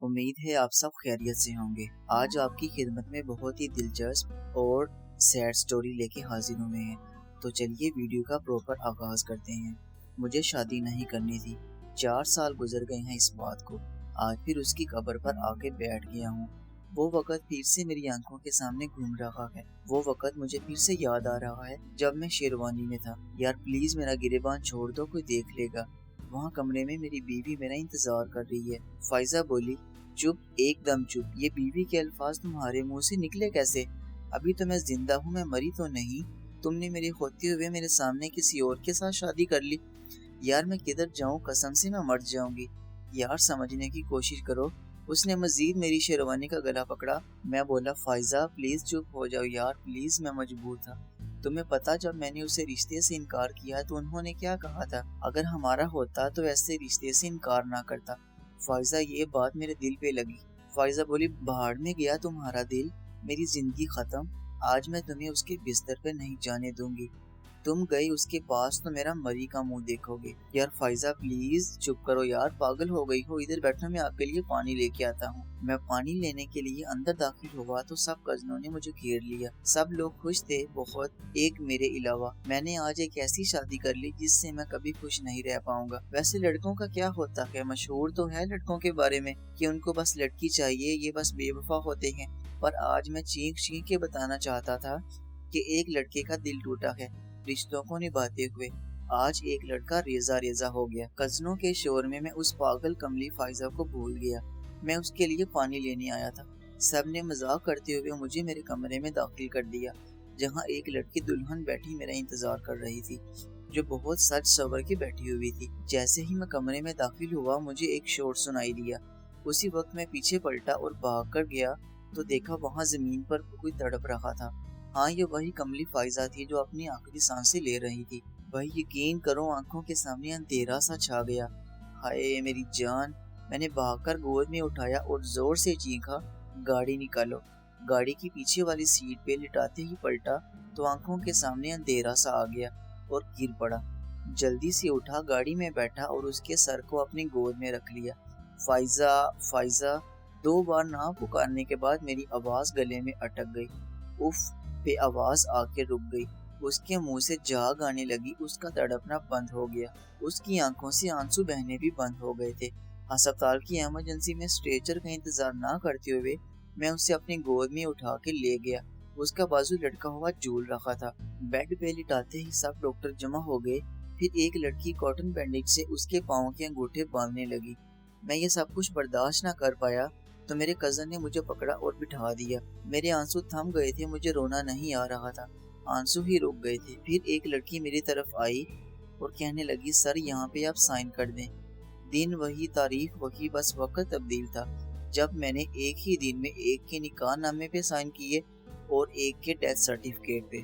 امید ہے آپ سب خیریت سے ہوں گے۔ آج آپ کی خدمت میں بہت ہی دلچسپ اور سیڈ سٹوری لے کے حاضر ہوئے ہیں، تو چلیے ویڈیو کا پراپر آغاز کرتے ہیں۔ مجھے شادی نہیں کرنی تھی، 4 سال گزر گئے ہیں اس بات کو، آج پھر اس کی قبر پر آ کے بیٹھ گیا ہوں۔ وہ وقت پھر سے میری آنکھوں کے سامنے گھوم رہا ہے، وہ وقت مجھے پھر سے یاد آ رہا ہے جب میں شیروانی میں تھا۔ یار پلیز میرا گریبان چھوڑ دو، کوئی دیکھ لے گا۔ وہاں کمرے میں میری بیوی میرا انتظار کر رہی ہے۔ فائزہ بولی، چپ، ایک دم چپ، یہ بیوی کے الفاظ تمہارے منہ سے نکلے کیسے؟ ابھی تو میں زندہ ہوں، میں مری تو نہیں؟ تم نے میرے ہوتے ہوئے میرے سامنے کسی اور کے ساتھ شادی کر لی۔ یار میں کدھر جاؤں، قسم سے میں مر جاؤں گی۔ یار سمجھنے کی کوشش کرو۔ اس نے مزید میری شیروانی کا گلا پکڑا۔ میں بولا، فائزہ پلیز چپ ہو جاؤ یار پلیز، میں مجبور تھا۔ تمہیں پتا جب میں نے اسے رشتے سے انکار کیا تو انہوں نے کیا کہا تھا؟ اگر ہمارا ہوتا تو ایسے رشتے سے انکار نہ کرتا۔ فائزہ یہ بات میرے دل پہ لگی۔ فائزہ بولی، بھاڑ میں گیا تمہارا دل، میری زندگی ختم، آج میں تمہیں اس کے بستر پہ نہیں جانے دوں گی۔ تم گئی اس کے پاس تو میرا مری کا منہ دیکھو گے۔ یار فائزہ پلیز چپ کرو یار، پاگل ہو گئی ہو؟ ادھر بیٹھو، میں آپ کے لیے پانی لے کے آتا ہوں۔ میں پانی لینے کے لیے اندر داخل ہوا تو سب کزنوں نے مجھے گھیر لیا۔ سب لوگ خوش تھے بہت، ایک میرے علاوہ۔ میں نے آج ایک ایسی شادی کر لی جس سے میں کبھی خوش نہیں رہ پاؤں گا۔ ویسے لڑکوں کا کیا ہوتا ہے، مشہور تو ہے لڑکوں کے بارے میں کہ ان کو بس لڑکی چاہیے، یہ بس بے وفا ہوتے ہیں، پر آج میں چینخ چینخ کے بتانا چاہتا تھا کہ ایک لڑکے کا دل ٹوٹا ہے رشتوں کو نبھاتے ہوئے۔ آج ایک لڑکا ریزہ ریزہ ہو گیا۔ کزنوں کے شور میں اس پاگل کملی فائزہ کو بھول گیا۔ میں اس کے لیے پانی لینے آیا تھا۔ سب نے مذاق کرتے ہوئے مجھے میرے کمرے میں داخل کر دیا، جہاں ایک لڑکی دلہن بیٹھی میرا انتظار کر رہی تھی، جو بہت سج سور کے بیٹھی ہوئی تھی۔ جیسے ہی میں کمرے میں داخل ہوا مجھے ایک شور سنائی دیا۔ اسی وقت میں پیچھے پلٹا اور بھاگ کر گیا تو دیکھا وہاں زمین پر کوئی تڑپ رہا تھا۔ ہاں، یہ وہی کملی فائزہ تھی جو اپنی آخری سانسیں لے رہی تھی۔ بھائی یقین کرو، آنکھوں کے سامنے اندھیرا سا چھا گیا۔ ہائے میری جان! میں نے بھاگ کر گود میں اٹھایا اور زور سے چیخا، گاڑی نکالو۔ گاڑی کی پیچھے والی سیٹ پہ لٹاتے ہی پلٹا تو آنکھوں کے سامنے اندھیرا سا آ گیا اور گر پڑا۔ جلدی سے اٹھا، گاڑی میں بیٹھا اور اس کے سر کو اپنی گود میں رکھ لیا۔ فائزہ فائزہ 2 بار نام پکارنے کے بعد میری آواز گلے میں اٹک گئی۔ اف پہ آواز آ کے رک گئی۔ اس کے منہ سے جھاگ آنے لگی، اس کا تڑپنا بند ہو گیا، اس کی آنکھوں سے آنسو بہنے بھی بند ہو گئے تھے۔ ہسپتال کی ایمرجنسی میں اسٹریچر کا انتظار نہ کرتے ہوئے میں اسے اپنی گود میں اٹھا کے لے گیا۔ اس کا بازو لٹکا ہوا جھول رہا تھا۔ بیڈ پہ لٹاتے ہی سب ڈاکٹر جمع ہو گئے۔ پھر ایک لڑکی کاٹن بینڈیج سے اس کے پاؤں کے انگوٹھے باندھنے لگی۔ میں یہ سب کچھ برداشت نہ کر پایا تو میرے کزن نے مجھے پکڑا اور بٹھا دیا۔ میرے آنسو تھم گئے تھے، مجھے رونا نہیں آ رہا تھا، آنسو ہی رک گئے تھے۔ پھر ایک لڑکی میری طرف آئی اور کہنے لگی، سر یہاں پہ آپ سائن کر دیں۔ دن وہی، تاریخ وہی، بس وقت تبدیل تھا جب میں نے ایک ہی دن میں ایک کے نکاح نامے پہ سائن کیے اور ایک کے ڈیتھ سرٹیفکیٹ پہ۔